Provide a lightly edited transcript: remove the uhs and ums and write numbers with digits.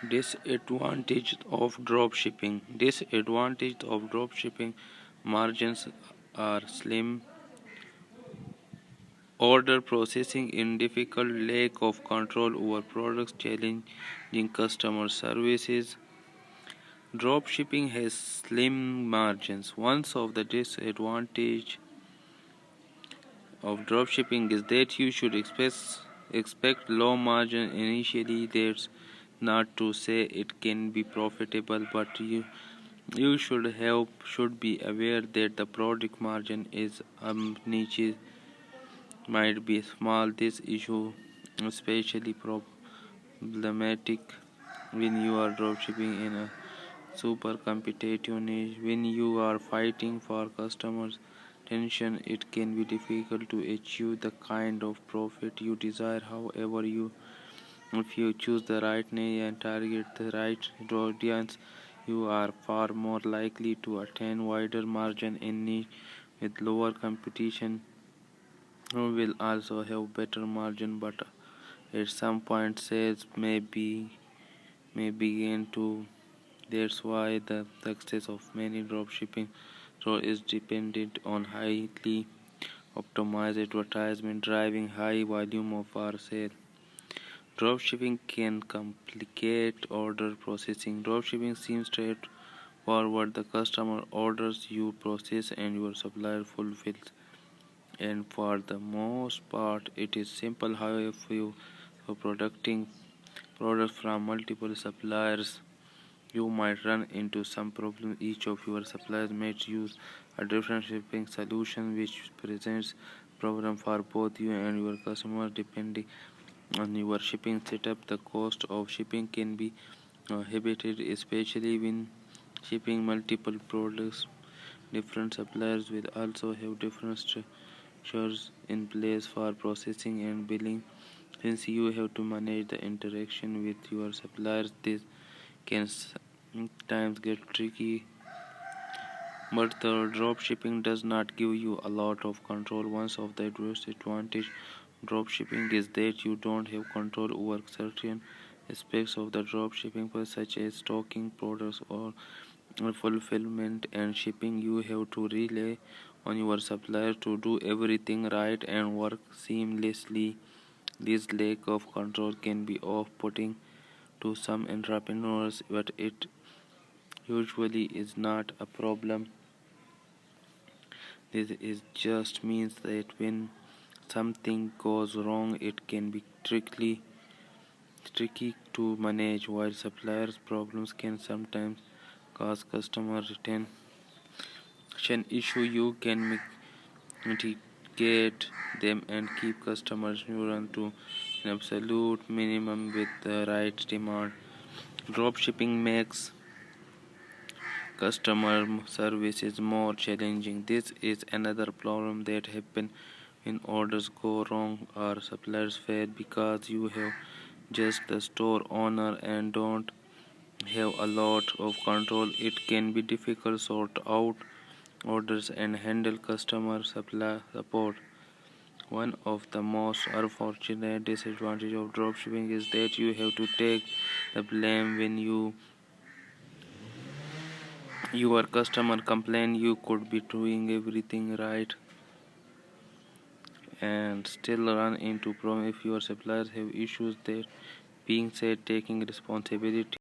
Disadvantage of dropshipping. Disadvantage of dropshipping: margins are slim, order processing in difficult, lack of control over products, challenging customer services. Dropshipping has slim margins. One of the disadvantages of dropshipping is that you should expect low margin initially. That's not to say it can be profitable, but you should be aware that the product margin is niche might be small. This issue especially problematic when you are dropshipping in a super competitive niche. When you are fighting for customers' attention, it can be difficult to achieve the kind of profit you desire. However, if you choose the right niche and target the right audience, you are far more likely to attain wider margin in niche with lower competition. You will also have better margin, but at some point sales may begin to. That's why the success of many dropshipping stores is dependent on highly optimized advertisement driving high volume of our sale. Dropshipping can complicate order processing. Dropshipping seems straightforward. The customer orders, you process, and your supplier fulfills. And for the most part, it is simple. However, if you are producing products from multiple suppliers, you might run into some problems. Each of your suppliers might use a different shipping solution, which presents problem for both you and your customers. Depending on your shipping setup, the cost of shipping can be prohibited, especially when shipping multiple products. Different suppliers will also have different structures in place for processing and billing. Since you have to manage the interaction with your suppliers, this can sometimes get tricky. But the drop shipping does not give you a lot of control. One of the disadvantages of drop shipping is that you don't have control over certain aspects of the drop shipping process, such as stocking products or fulfillment and shipping. You have to rely on your supplier to do everything right and work seamlessly. This lack of control can be off-putting to some entrepreneurs, but it usually is not a problem. This is just means that when something goes wrong, it can be tricky to manage, while suppliers' problems can sometimes cause customer retention issue. You can mitigate them and keep customers neural to an absolute minimum with the right demand. Dropshipping makes customer service is more challenging. This is another problem that happens when orders go wrong or suppliers fail because you have just the store owner and don't have a lot of control. It can be difficult to sort out orders and handle customer support. One of the most unfortunate disadvantages of dropshipping is that you have to take the blame when your customer complain. You could be doing everything right and still run into problem if your suppliers have issues. That being said, taking responsibility